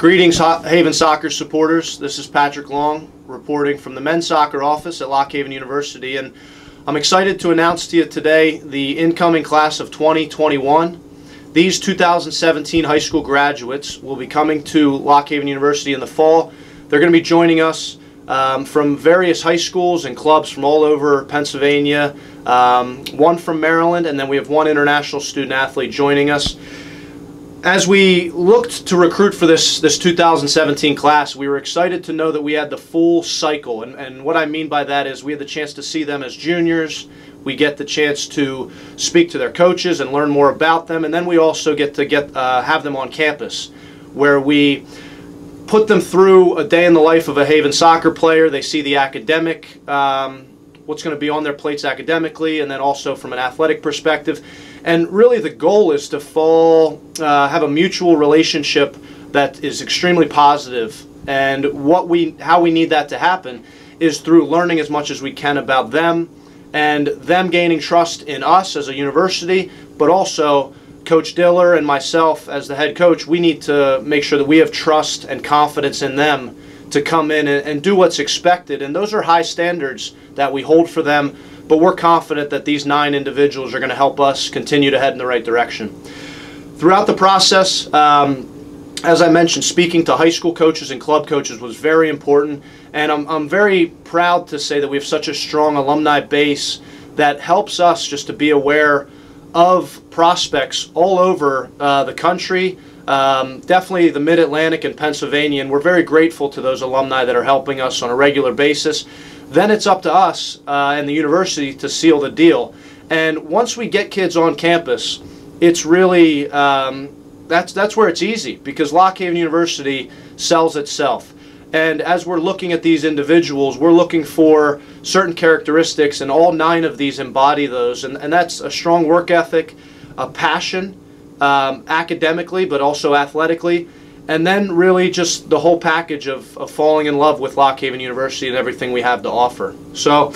Greetings, Haven Soccer supporters. This is Patrick Long reporting from the men's soccer office at Lock Haven University, and I'm excited to announce to you today the incoming class of 2021. These 2017 high school graduates will be coming to Lock Haven University in the fall. They're going to be joining us from various high schools and clubs from all over Pennsylvania, one from Maryland, and then we have one international student athlete joining us. As we looked to recruit for this 2017 class, we were excited to know that we had the full cycle. And what I mean by that is we had the chance to see them as juniors. We get the chance to speak to their coaches and learn more about them. And then we also get to have them on campus, where we put them through a day in the life of a Haven soccer player. They see the academic, what's going to be on their plates academically, and then also from an athletic perspective. And really the goal is to have a mutual relationship that is extremely positive. And how we need that to happen is through learning as much as we can about them and them gaining trust in us as a university, but also Coach Diller and myself as the head coach. We need to make sure that we have trust and confidence in them to come in and do what's expected. And those are high standards that we hold for them. But we're confident that these 9 individuals are going to help us continue to head in the right direction. Throughout the process, as I mentioned, speaking to high school coaches and club coaches was very important. And I'm very proud to say that we have such a strong alumni base that helps us just to be aware of prospects all over the country, definitely the Mid-Atlantic and Pennsylvania. And we're very grateful to those alumni that are helping us on a regular basis. Then it's up to us and the university to seal the deal. And once we get kids on campus, it's really, that's where it's easy, because Lock Haven University sells itself. And as we're looking at these individuals, we're looking for certain characteristics, and all 9 of these embody those. And that's a strong work ethic, a passion, academically, but also athletically. And then really just the whole package of falling in love with Lock Haven University and everything we have to offer. So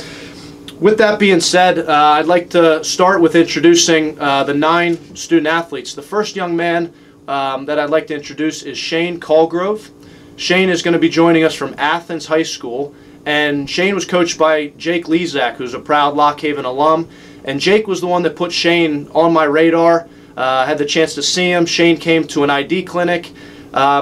with that being said, I'd like to start with introducing the 9 student athletes. The first young man that I'd like to introduce is Shane Colgrove. Shane is going to be joining us from Athens High School. And Shane was coached by Jake Lezak, who's a proud Lock Haven alum. And Jake was the one that put Shane on my radar. I had the chance to see him. Shane came to an ID clinic.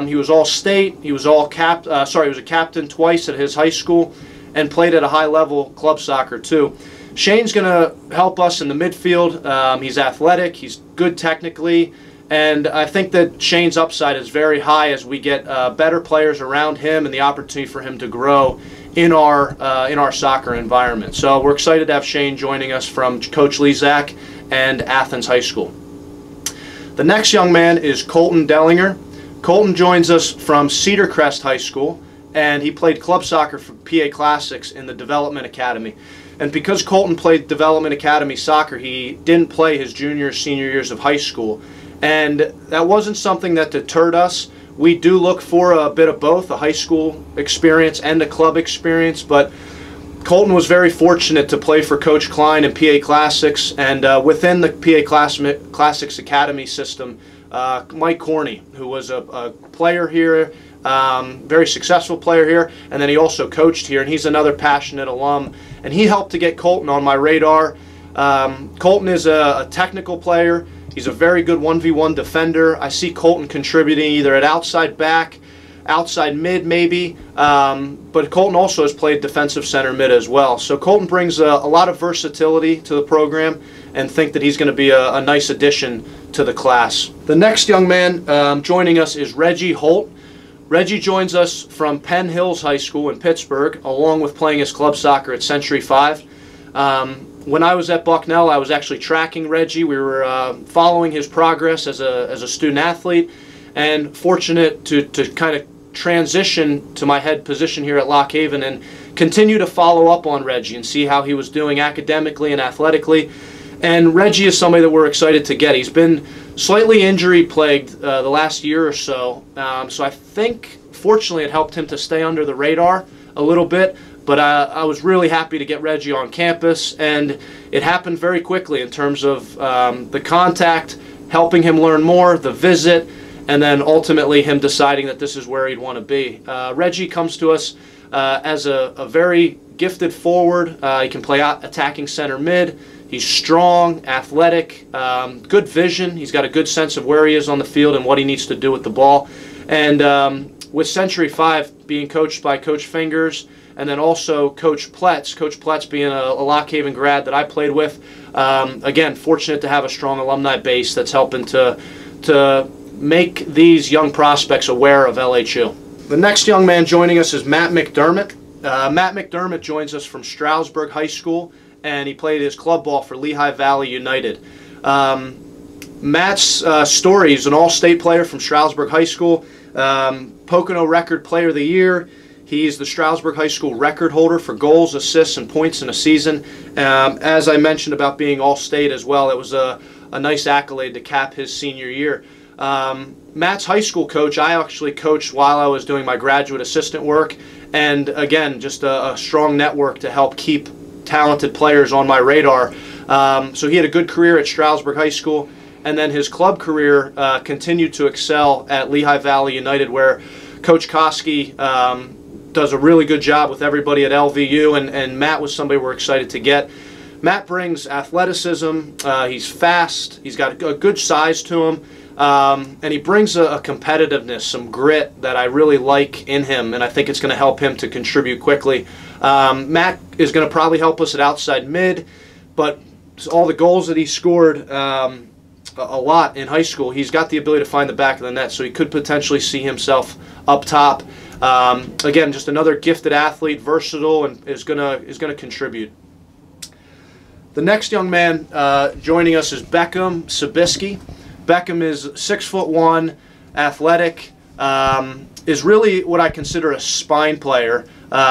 He was all-state. He was he was a captain twice at his high school and played at a high level club soccer too. Shane's going to help us in the midfield. He's athletic. He's good technically. And I think that Shane's upside is very high as we get better players around him and the opportunity for him to grow in our soccer environment. So we're excited to have Shane joining us from Coach Lezak and Athens High School. The next young man is Colton Dellinger. Colton joins us from Cedar Crest High School, and he played club soccer for PA Classics in the Development Academy. And because Colton played Development Academy soccer, he didn't play his junior, senior years of high school. And that wasn't something that deterred us. We do look for a bit of both, a high school experience and a club experience, but Colton was very fortunate to play for Coach Klein in PA Classics, and within the PA Classics Academy system, Mike Corney, who was a player here, very successful player here, and then he also coached here, and he's another passionate alum, and he helped to get Colton on my radar. Colton is a technical player. He's a very good 1v1 defender. I see Colton contributing either at outside back, outside mid maybe, but Colton also has played defensive center mid as well. So Colton brings a lot of versatility to the program, and think that he's going to be a nice addition to the class. The next young man joining us is Reggie Holt. Reggie joins us from Penn Hills High School in Pittsburgh, along with playing his club soccer at Century 5. When I was at Bucknell, I was actually tracking Reggie. We were following his progress as a student athlete, and fortunate to kind of transition to my head position here at Lock Haven and continue to follow up on Reggie and see how he was doing academically and athletically. And Reggie is somebody that we're excited to get. He's been slightly injury plagued the last year or so, so I think fortunately it helped him to stay under the radar a little bit. But I was really happy to get Reggie on campus, and it happened very quickly in terms of the contact, helping him learn more, the visit, and then ultimately him deciding that this is where he'd want to be. Reggie comes to us as a very gifted forward. He can play attacking center mid. He's strong, athletic, good vision. He's got a good sense of where he is on the field and what he needs to do with the ball. And with Century 5 being coached by Coach Fingers, and then also Coach Pletz being a Lock Haven grad that I played with, again, fortunate to have a strong alumni base that's helping to make these young prospects aware of LHU. The next young man joining us is Matt McDermott. Matt McDermott joins us from Stroudsburg High School, and he played his club ball for Lehigh Valley United. Matt's story, he's an all-state player from Stroudsburg High School, Pocono Record Player of the Year. He's the Stroudsburg High School record holder for goals, assists, and points in a season. As I mentioned about being all-state as well, it was a nice accolade to cap his senior year. Matt's high school coach, I actually coached while I was doing my graduate assistant work, and again, just a strong network to help keep talented players on my radar. So he had a good career at Stroudsburg High School, and then his club career continued to excel at Lehigh Valley United, where Coach Koski does a really good job with everybody at LVU, and Matt was somebody we're excited to get. Matt brings athleticism, he's fast, he's got a good size to him, and he brings a competitiveness, some grit that I really like in him, and I think it's going to help him to contribute quickly. Matt is going to probably help us at outside mid, but all the goals that he scored a lot in high school, he's got the ability to find the back of the net, so he could potentially see himself up top. Again, just another gifted athlete, versatile, and is gonna contribute. The next young man joining us is Beckham Sabisky. Beckham is 6'1", athletic, is really what I consider a spine player.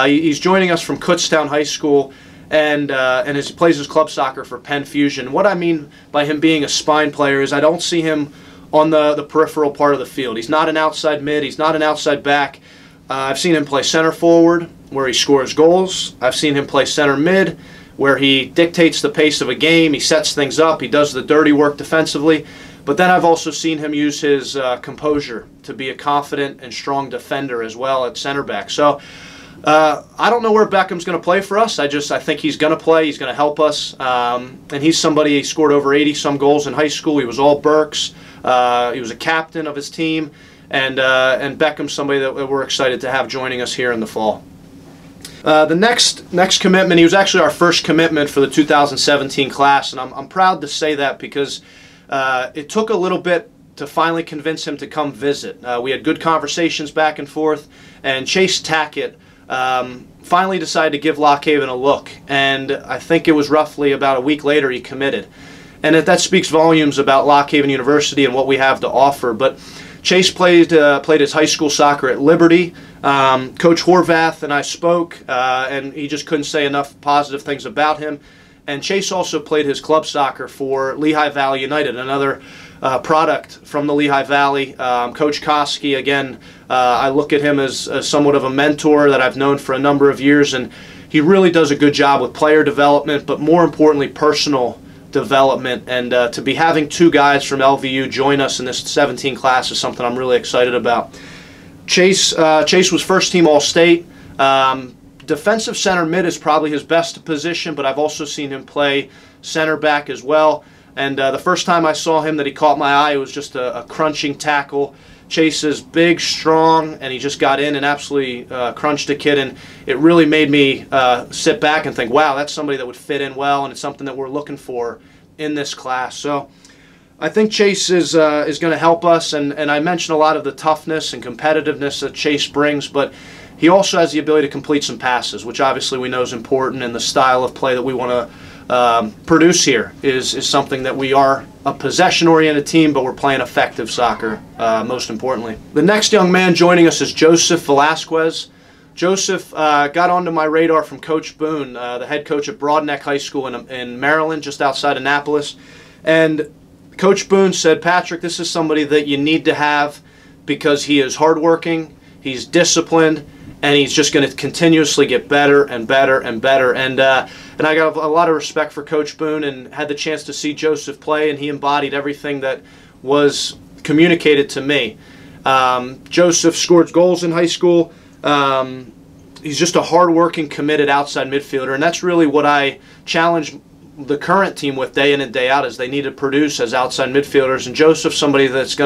He's joining us from Kutztown High School, and he plays his club soccer for Penn Fusion. What I mean by him being a spine player is I don't see him on the peripheral part of the field. He's not an outside mid, he's not an outside back. I've seen him play center forward, where he scores goals. I've seen him play center mid, where he dictates the pace of a game, he sets things up, he does the dirty work defensively. But then I've also seen him use his composure to be a confident and strong defender as well at center back. So I don't know where Beckham's going to play for us. I think he's going to play. He's going to help us. And he's somebody, he scored over 80-some goals in high school. He was all Berks. He was a captain of his team. And Beckham's somebody that we're excited to have joining us here in the fall. The next commitment, he was actually our first commitment for the 2017 class. And I'm proud to say that because it took a little bit to finally convince him to come visit. We had good conversations back and forth, and Chase Tackett finally decided to give Lock Haven a look, and I think it was roughly about a week later he committed. And that speaks volumes about Lock Haven University and what we have to offer. But Chase played his high school soccer at Liberty. Coach Horvath and I spoke, and he just couldn't say enough positive things about him. And Chase also played his club soccer for Lehigh Valley United, another product from the Lehigh Valley. Coach Koski, again, I look at him as somewhat of a mentor that I've known for a number of years, and he really does a good job with player development, but more importantly, personal development. And to be having two guys from LVU join us in this 17 class is something I'm really excited about. Chase was first team All-State. Defensive center mid is probably his best position, but I've also seen him play center back as well. And the first time I saw him that he caught my eye, it was just a crunching tackle. Chase is big, strong, and he just got in and absolutely crunched a kid. And it really made me sit back and think, wow, that's somebody that would fit in well, and it's something that we're looking for in this class. So I think Chase is going to help us, and I mentioned a lot of the toughness and competitiveness that Chase brings, but he also has the ability to complete some passes, which obviously we know is important, and the style of play that we want to produce here is something that we are a possession-oriented team, but we're playing effective soccer, most importantly. The next young man joining us is Joseph Velasquez. Joseph got onto my radar from Coach Boone, the head coach at Broadneck High School in Maryland, just outside Annapolis. And Coach Boone said, Patrick, this is somebody that you need to have because he is hardworking, he's disciplined, and he's just going to continuously get better and better and better. And I got a lot of respect for Coach Boone and had the chance to see Joseph play, and he embodied everything that was communicated to me. Joseph scored goals in high school. He's just a hard-working, committed outside midfielder, and that's really what I challenge the current team with day in and day out, is they need to produce as outside midfielders. And Joseph's somebody that's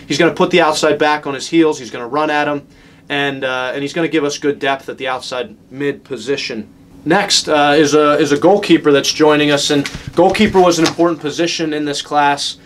he's gonna put the outside back on his heels. He's gonna run at him, and he's gonna give us good depth at the outside mid position. Next is a goalkeeper that's joining us, and goalkeeper was an important position in this class.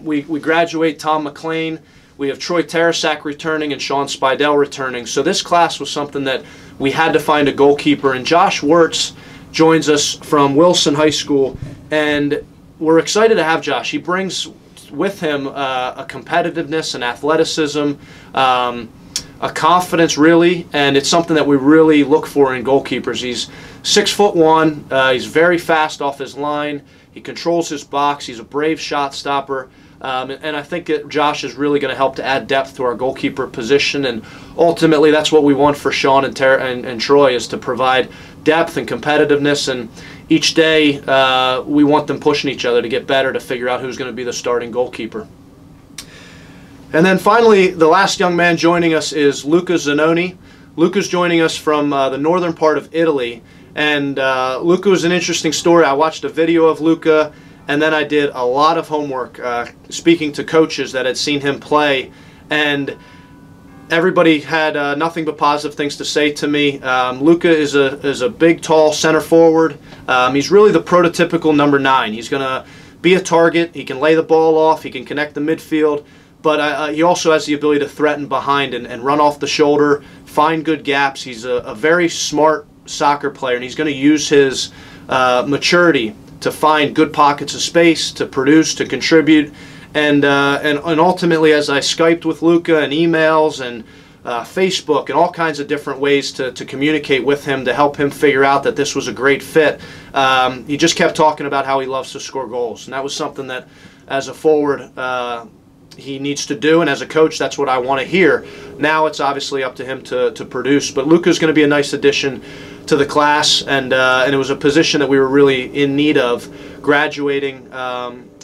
We graduate Tom McLean. We have Troy Tarasak returning and Sean Spidell returning. So this class was something that we had to find a goalkeeper. And Josh Wirtz joins us from Wilson High School. And we're excited to have Josh. He brings with him a competitiveness, an athleticism, a confidence, really. And it's something that we really look for in goalkeepers. He's 6'1". He's very fast off his line. He controls his box. He's a brave shot stopper. And I think that Josh is really going to help to add depth to our goalkeeper position, and ultimately that's what we want for Sean and Troy, is to provide depth and competitiveness, and each day we want them pushing each other to get better, to figure out who's going to be the starting goalkeeper. And then finally, the last young man joining us is Luca Zanoni. Luca's joining us from the northern part of Italy, and Luca was an interesting story. I watched a video of Luca, and then I did a lot of homework speaking to coaches that had seen him play, and everybody had nothing but positive things to say to me. Luca is a big, tall center forward. He's really the prototypical number 9. He's going to be a target. He can lay the ball off. He can connect the midfield, but he also has the ability to threaten behind and run off the shoulder, find good gaps. He's a very smart soccer player, and he's going to use his maturity to find good pockets of space, to produce, to contribute, and ultimately, as I Skyped with Luca and emails and Facebook and all kinds of different ways to communicate with him to help him figure out that this was a great fit, he just kept talking about how he loves to score goals, and that was something that, as a forward, he needs to do, and as a coach, that's what I want to hear. Now it's obviously up to him to produce, but Luca's going to be a nice addition to the class, and it was a position that we were really in need of, graduating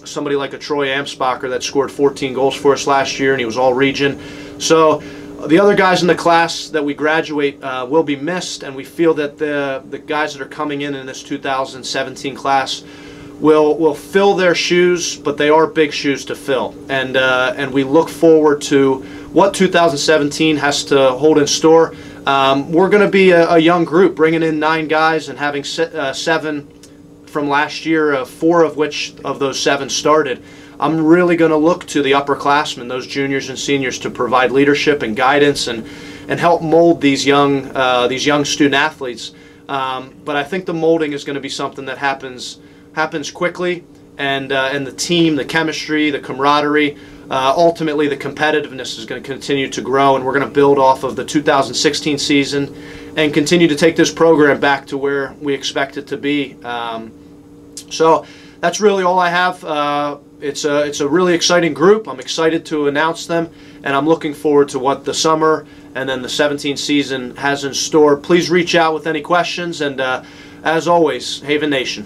somebody like a Troy Amsbacher that scored 14 goals for us last year, and he was all region. So the other guys in the class that we graduate will be missed, and we feel that the guys that are coming in this 2017 class will fill their shoes, but they are big shoes to fill, and we look forward to what 2017 has to hold in store. We're going to be a young group, bringing in 9 guys and having 7 from last year, 4 of which of those 7 started. I'm really going to look to the upperclassmen, those juniors and seniors, to provide leadership and guidance and help mold these young student athletes. But I think the molding is going to be something that happens quickly, and the team, the chemistry, the camaraderie, ultimately the competitiveness is going to continue to grow, and we're going to build off of the 2016 season and continue to take this program back to where we expect it to be. So that's really all I have. It's a really exciting group. I'm excited to announce them, and I'm looking forward to what the summer and then the 17 season has in store. Please reach out with any questions, and as always, Haven Nation.